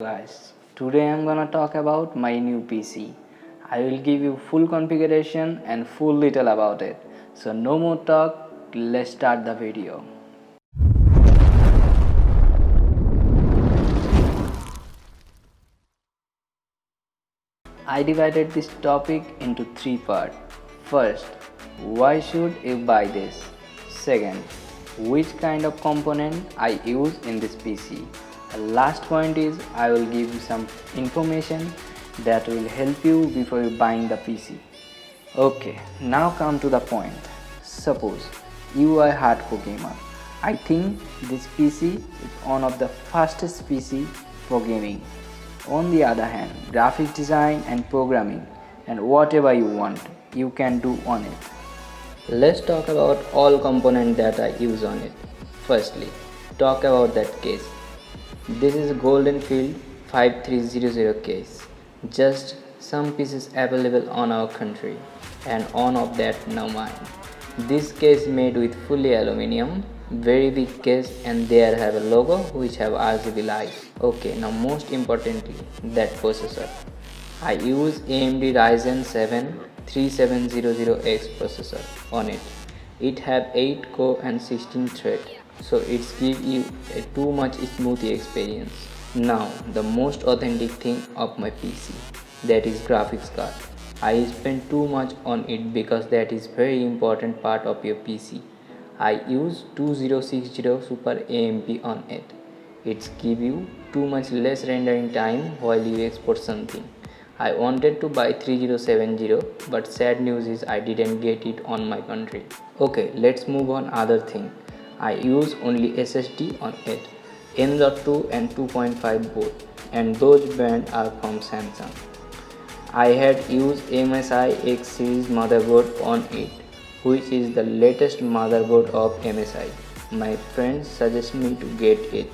Guys, today I'm gonna talk about my new PC. I will give you full configuration and full detail about it. So no more talk, let's start the video. I divided this topic into three parts. First, why should you buy this? Second, which kind of component I use in this PC? The last point is I will give you some information that will help you before you buying the PC. Okay, now come to the point. Suppose you are a hardcore gamer. I think this PC is one of the fastest PC for gaming. On the other hand, graphic design and programming and whatever you want, you can do on it. Let's talk about all components that I use on it. Firstly, talk about that case. This is Golden Field 5300 case. Just some pieces available on our country and one of that now mine. This case made with fully aluminium, very big case, and there have a logo which have RGB light. Okay, now most importantly, that processor. I use AMD Ryzen 7 3700X processor on it. It have 8 core and 16 thread, so it's give you a too much smooth experience. Now the most authentic thing of my PC, that is graphics card. I spend too much on it because that is very important part of your PC. I use 2060 Super AMP on it. It's give you too much less rendering time while you export something. I wanted to buy 3070, but sad news is I didn't get it on my country. Okay, let's move on other thing. I use only SSD on it, M.2 and 2.5 both, and those brands are from Samsung. I had used MSI X series motherboard on it, which is the latest motherboard of MSI. My friends suggested me to get it.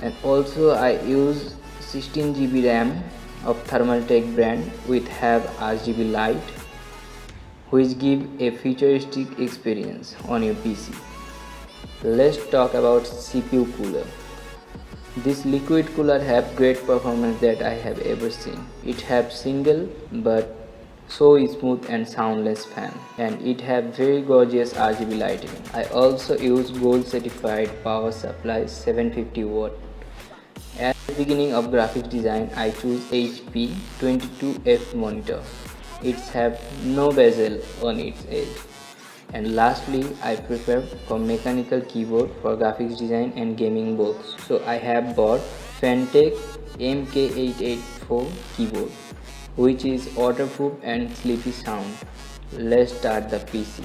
And also I use 16GB RAM of Thermaltake brand with have RGB light, which give a futuristic experience on your PC. Let's talk about CPU cooler. This liquid cooler have great performance that I have ever seen. It have single but so smooth and soundless fan, and it have very gorgeous RGB lighting. I also use gold certified power supply 750 watt. At the beginning of graphics design, I choose HP 22F monitor. It have no bezel on its edge. And lastly, I prefer for mechanical keyboard for graphics design and gaming both. So I have bought Fantech MK884 keyboard, which is waterproof and sleepy sound. Let's start the PC.